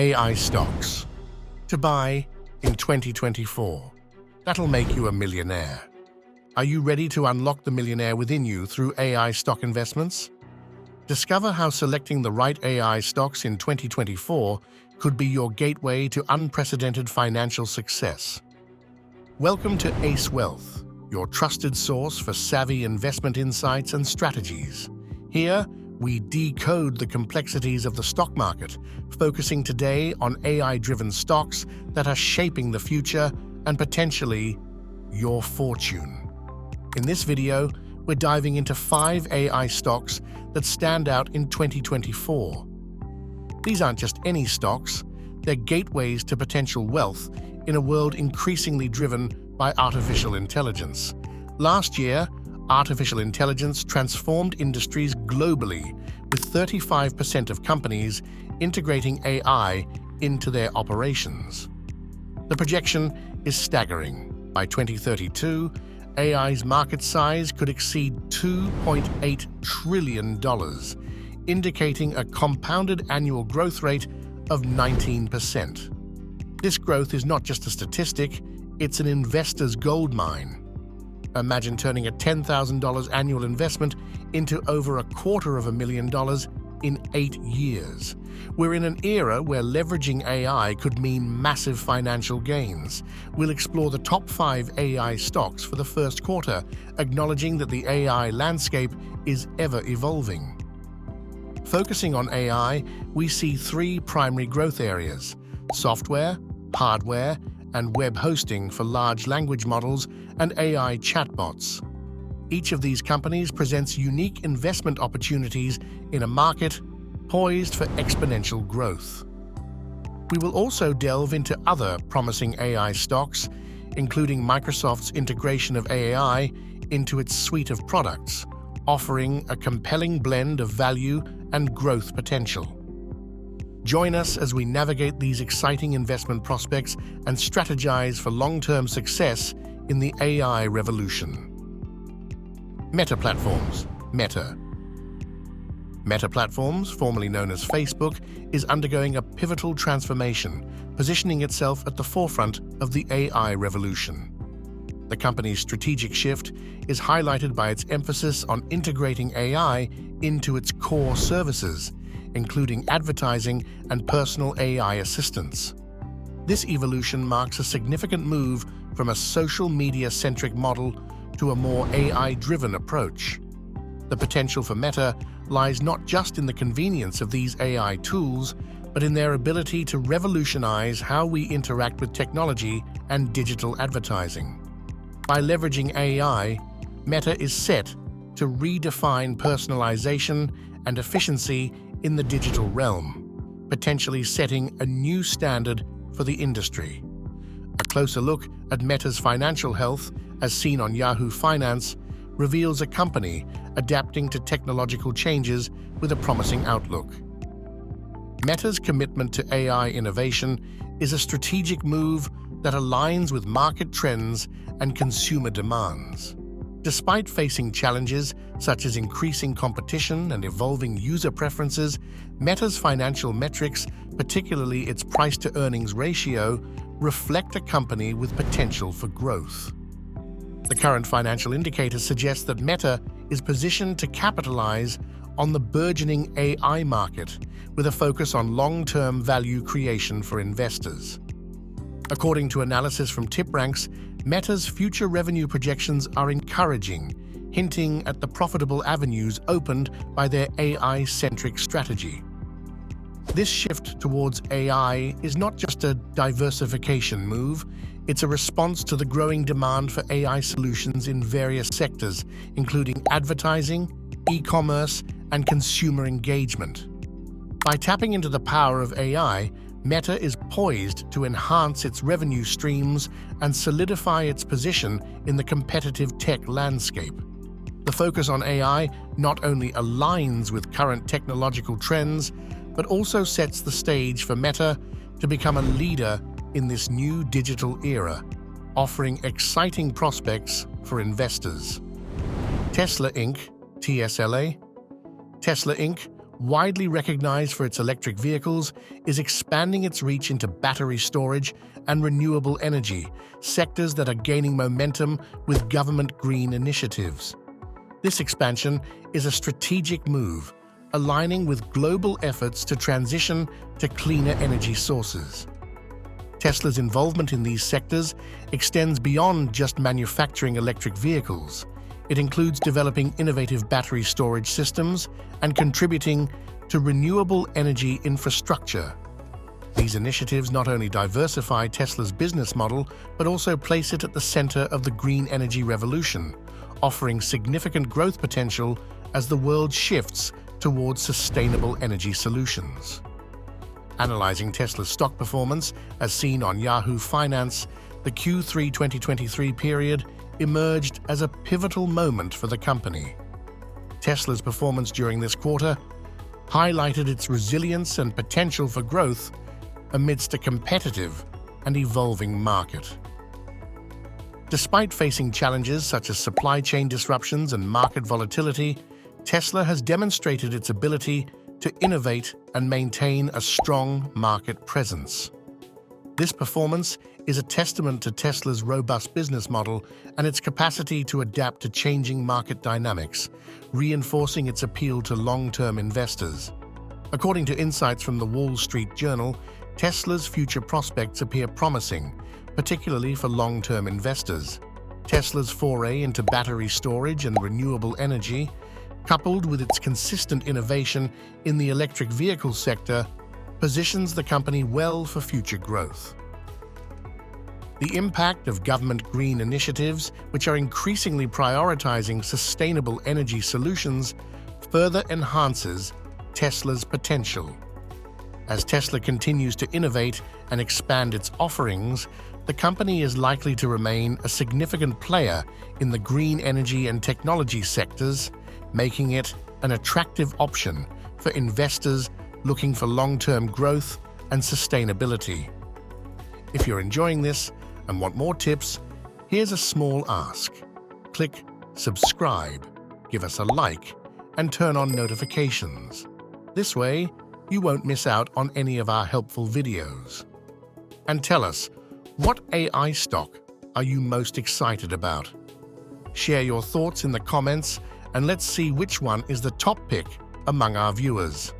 AI stocks. To buy in 2024. That'll make you a millionaire. Are you ready to unlock the millionaire within you through AI stock investments? Discover how selecting the right AI stocks in 2024 could be your gateway to unprecedented financial success. Welcome to Ace Wealth, your trusted source for savvy investment insights and strategies. Here, we decode the complexities of the stock market, focusing today on AI-driven stocks that are shaping the future and potentially your fortune. In this video, we're diving into 5 AI stocks that stand out in 2024. These aren't just any stocks, they're gateways to potential wealth in a world increasingly driven by artificial intelligence. Last year, artificial intelligence transformed industries globally, with 35% of companies integrating AI into their operations. The projection is staggering. By 2032, AI's market size could exceed $2.8 trillion, indicating a compounded annual growth rate of 19%. This growth is not just a statistic, it's an investor's goldmine. Imagine turning a $10,000 annual investment into over $250,000 in 8 years. We're in an era where leveraging AI could mean massive financial gains. We'll explore the top 5 AI stocks for the first quarter, acknowledging that the AI landscape is ever evolving. Focusing on AI, we see 3 primary growth areas: software, hardware, and web hosting for large language models and AI chatbots. Each of these companies presents unique investment opportunities in a market poised for exponential growth. We will also delve into other promising AI stocks, including Microsoft's integration of AI into its suite of products, offering a compelling blend of value and growth potential. Join us as we navigate these exciting investment prospects and strategize for long-term success in the AI revolution. Meta Platforms. Meta Platforms, formerly known as Facebook, is undergoing a pivotal transformation, positioning itself at the forefront of the AI revolution. The company's strategic shift is highlighted by its emphasis on integrating AI into its core services, including advertising and personal AI assistants. This evolution marks a significant move from a social media-centric model to a more AI-driven approach. The potential for Meta lies not just in the convenience of these AI tools, but in their ability to revolutionize how we interact with technology and digital advertising. By leveraging AI, Meta is set to redefine personalization and efficiency in the digital realm, potentially setting a new standard for the industry. A closer look at Meta's financial health, as seen on Yahoo Finance, reveals a company adapting to technological changes with a promising outlook. Meta's commitment to AI innovation is a strategic move that aligns with market trends and consumer demands. Despite facing challenges such as increasing competition and evolving user preferences, Meta's financial metrics, particularly its price-to-earnings ratio, reflect a company with potential for growth. The current financial indicators suggest that Meta is positioned to capitalize on the burgeoning AI market with a focus on long-term value creation for investors. According to analysis from TipRanks, Meta's future revenue projections are encouraging, hinting at the profitable avenues opened by their AI-centric strategy. This shift towards AI is not just a diversification move, it's a response to the growing demand for AI solutions in various sectors, including advertising, e-commerce, and consumer engagement. By tapping into the power of AI, Meta is poised to enhance its revenue streams and solidify its position in the competitive tech landscape. The focus on AI not only aligns with current technological trends, but also sets the stage for Meta to become a leader in this new digital era, offering exciting prospects for investors. Tesla Inc. (TSLA). Tesla Inc., widely recognized for its electric vehicles, is expanding its reach into battery storage and renewable energy, sectors that are gaining momentum with government green initiatives. This expansion is a strategic move, aligning with global efforts to transition to cleaner energy sources. Tesla's involvement in these sectors extends beyond just manufacturing electric vehicles. It includes developing innovative battery storage systems and contributing to renewable energy infrastructure. These initiatives not only diversify Tesla's business model, but also place it at the center of the green energy revolution, offering significant growth potential as the world shifts towards sustainable energy solutions. Analyzing Tesla's stock performance, as seen on Yahoo Finance, the Q3 2023 period emerged as a pivotal moment for the company. Tesla's performance during this quarter highlighted its resilience and potential for growth amidst a competitive and evolving market. Despite facing challenges such as supply chain disruptions and market volatility, Tesla has demonstrated its ability to innovate and maintain a strong market presence. This performance is a testament to Tesla's robust business model and its capacity to adapt to changing market dynamics, reinforcing its appeal to long-term investors. According to insights from the Wall Street Journal, Tesla's future prospects appear promising, particularly for long-term investors. Tesla's foray into battery storage and renewable energy, coupled with its consistent innovation in the electric vehicle sector, positions the company well for future growth. The impact of government green initiatives, which are increasingly prioritizing sustainable energy solutions, further enhances Tesla's potential. As Tesla continues to innovate and expand its offerings, the company is likely to remain a significant player in the green energy and technology sectors, making it an attractive option for investors looking for long-term growth and sustainability. If you're enjoying this and want more tips, here's a small ask. Click subscribe, give us a like, and turn on notifications. This way, you won't miss out on any of our helpful videos. And tell us, what AI stock are you most excited about? Share your thoughts in the comments, and let's see which one is the top pick among our viewers.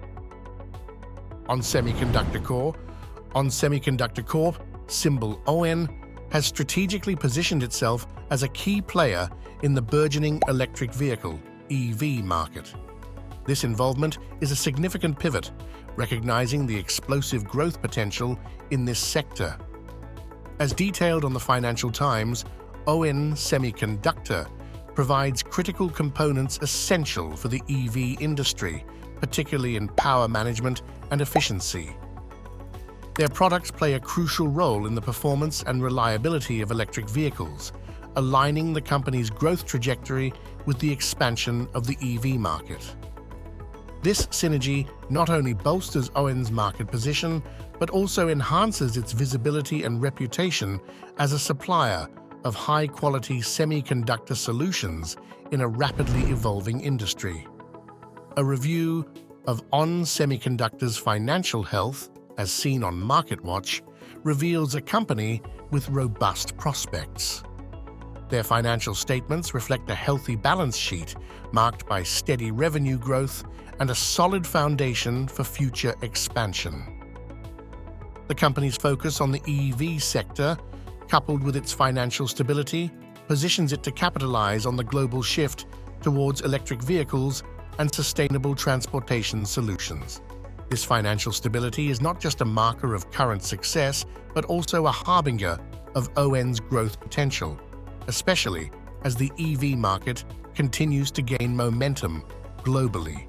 On Semiconductor Corp, symbol ON, has strategically positioned itself as a key player in the burgeoning electric vehicle (EV) market. This involvement is a significant pivot, recognizing the explosive growth potential in this sector. As detailed on the Financial Times, ON Semiconductor provides critical components essential for the EV industry, particularly in power management and efficiency. Their products play a crucial role in the performance and reliability of electric vehicles, aligning the company's growth trajectory with the expansion of the EV market. This synergy not only bolsters ON's market position, but also enhances its visibility and reputation as a supplier of high-quality semiconductor solutions in a rapidly evolving industry. A review of ON Semiconductor's financial health, as seen on MarketWatch, reveals a company with robust prospects. Their financial statements reflect a healthy balance sheet marked by steady revenue growth and a solid foundation for future expansion. The company's focus on the EV sector, coupled with its financial stability, positions it to capitalize on the global shift towards electric vehicles and sustainable transportation solutions. This financial stability is not just a marker of current success, but also a harbinger of ON's growth potential, especially as the EV market continues to gain momentum globally.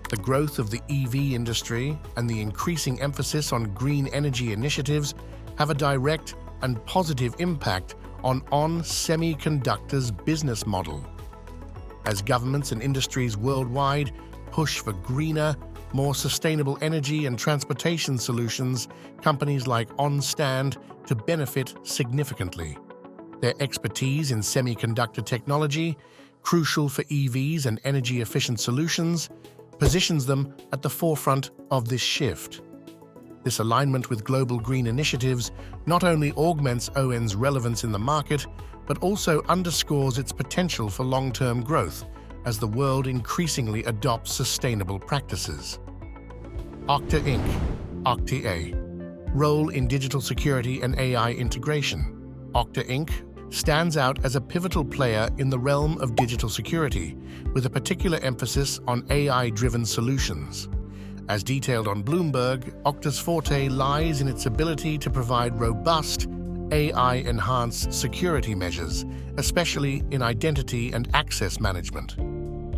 The growth of the EV industry and the increasing emphasis on green energy initiatives have a direct and positive impact on Semiconductor's business model. As governments and industries worldwide push for greener, more sustainable energy and transportation solutions, companies like ON stand to benefit significantly. Their expertise in semiconductor technology, crucial for EVs and energy-efficient solutions, positions them at the forefront of this shift. This alignment with global green initiatives not only augments ON's relevance in the market, but also underscores its potential for long-term growth as the world increasingly adopts sustainable practices. OKTA Inc. OKTA. Role in digital security and AI integration. OKTA Inc. stands out as a pivotal player in the realm of digital security, with a particular emphasis on AI-driven solutions. As detailed on Bloomberg, OKTA's forte lies in its ability to provide robust, AI-enhanced security measures, especially in identity and access management.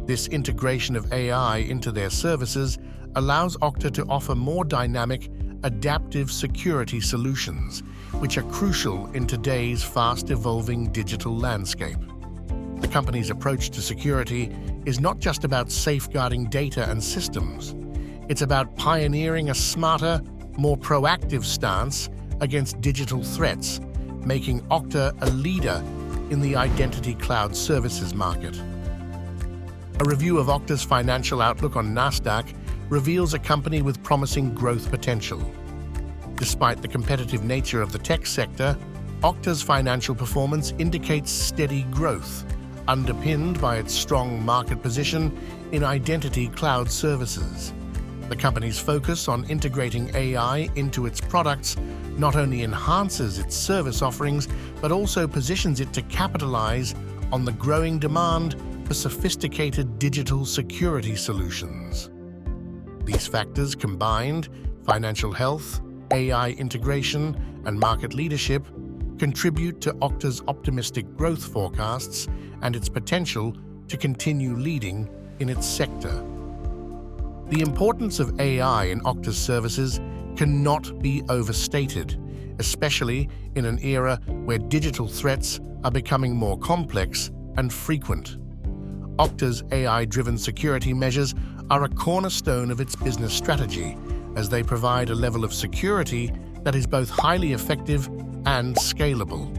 This integration of AI into their services allows OKTA to offer more dynamic, adaptive security solutions, which are crucial in today's fast-evolving digital landscape. The company's approach to security is not just about safeguarding data and systems. It's about pioneering a smarter, more proactive stance against digital threats, making OKTA a leader in the identity cloud services market. A review of OKTA's financial outlook on Nasdaq reveals a company with promising growth potential. Despite the competitive nature of the tech sector, OKTA's financial performance indicates steady growth, underpinned by its strong market position in identity cloud services. The company's focus on integrating AI into its products not only enhances its service offerings, but also positions it to capitalize on the growing demand for sophisticated digital security solutions. These factors combined, financial health, AI integration, and market leadership, contribute to OKTA's optimistic growth forecasts and its potential to continue leading in its sector. The importance of AI in OKTA's services cannot be overstated, especially in an era where digital threats are becoming more complex and frequent. OKTA's AI-driven security measures are a cornerstone of its business strategy, as they provide a level of security that is both highly effective and scalable.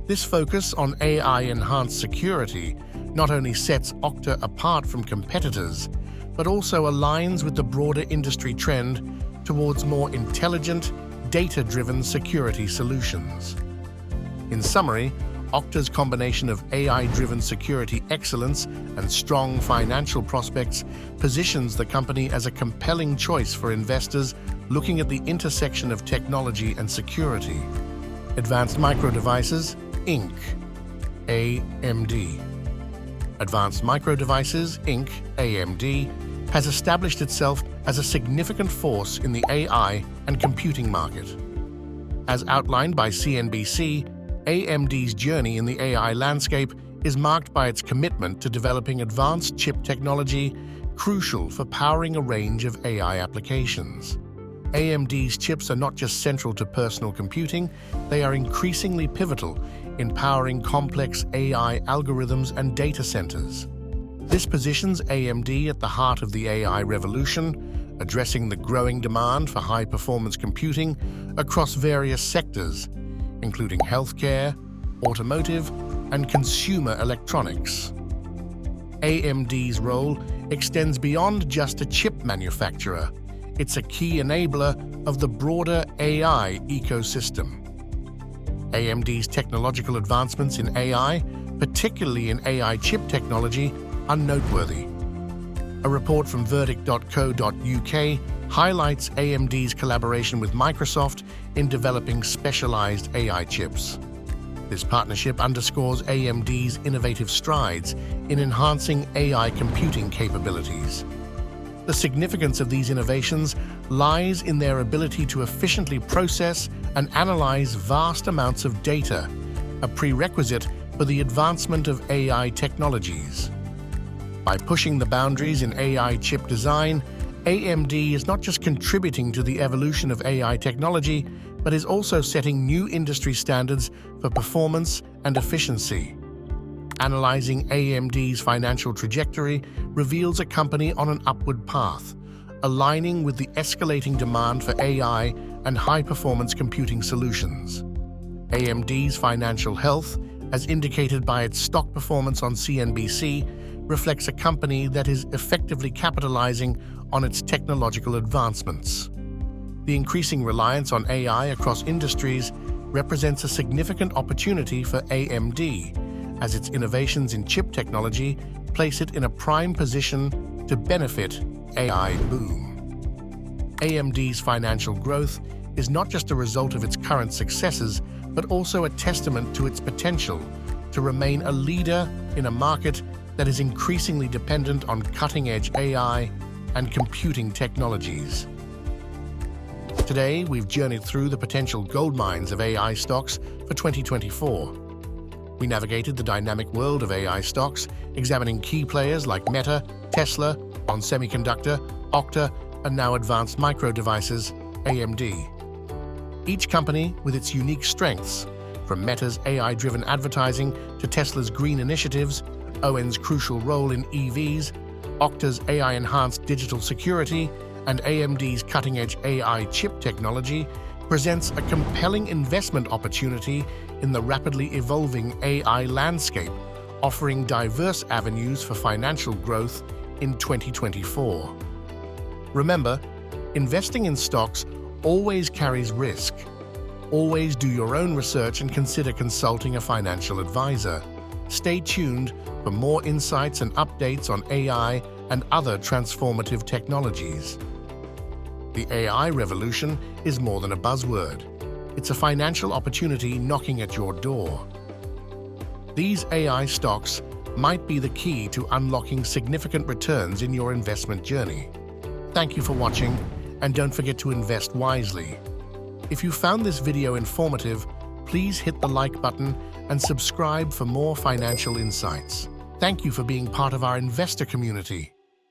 This focus on AI-enhanced security not only sets OKTA apart from competitors, but also aligns with the broader industry trend towards more intelligent, data-driven security solutions. In summary, OKTA's combination of AI-driven security excellence and strong financial prospects positions the company as a compelling choice for investors looking at the intersection of technology and security. Advanced Micro Devices, Inc. AMD. Advanced Micro Devices, Inc. AMD has established itself as a significant force in the AI and computing market. As outlined by CNBC, AMD's journey in the AI landscape is marked by its commitment to developing advanced chip technology crucial for powering a range of AI applications. AMD's chips are not just central to personal computing, they are increasingly pivotal in powering complex AI algorithms and data centers. This positions AMD at the heart of the AI revolution, addressing the growing demand for high-performance computing across various sectors, including healthcare, automotive, and consumer electronics. AMD's role extends beyond just a chip manufacturer. It's a key enabler of the broader AI ecosystem. AMD's technological advancements in AI, particularly in AI chip technology, are noteworthy. A report from verdict.co.uk highlights AMD's collaboration with Microsoft in developing specialized AI chips. This partnership underscores AMD's innovative strides in enhancing AI computing capabilities. The significance of these innovations lies in their ability to efficiently process and analyze vast amounts of data, a prerequisite for the advancement of AI technologies. By pushing the boundaries in AI chip design, AMD is not just contributing to the evolution of AI technology, but is also setting new industry standards for performance and efficiency. Analyzing AMD's financial trajectory reveals a company on an upward path, aligning with the escalating demand for AI and high-performance computing solutions. AMD's financial health, as indicated by its stock performance on CNBC, reflects a company that is effectively capitalizing on its technological advancements. The increasing reliance on AI across industries represents a significant opportunity for AMD, as its innovations in chip technology place it in a prime position to benefit AI boom. AMD's financial growth is not just a result of its current successes, but also a testament to its potential to remain a leader in a market that is increasingly dependent on cutting-edge AI and computing technologies. Today, we've journeyed through the potential goldmines of AI stocks for 2024. We navigated the dynamic world of AI stocks, examining key players like Meta, Tesla, ON Semiconductor, OKTA, and now Advanced Micro Devices, AMD. Each company with its unique strengths, from Meta's AI-driven advertising to Tesla's green initiatives, ON's crucial role in EVs, OKTA's AI-enhanced digital security, and AMD's cutting-edge AI chip technology, presents a compelling investment opportunity in the rapidly evolving AI landscape, offering diverse avenues for financial growth in 2024. Remember, investing in stocks always carries risk. Always do your own research and consider consulting a financial advisor. Stay tuned for more insights and updates on AI and other transformative technologies. The AI revolution is more than a buzzword. It's a financial opportunity knocking at your door. These AI stocks might be the key to unlocking significant returns in your investment journey. Thank you for watching, and don't forget to invest wisely. If you found this video informative, please hit the like button and subscribe for more financial insights. Thank you for being part of our investor community.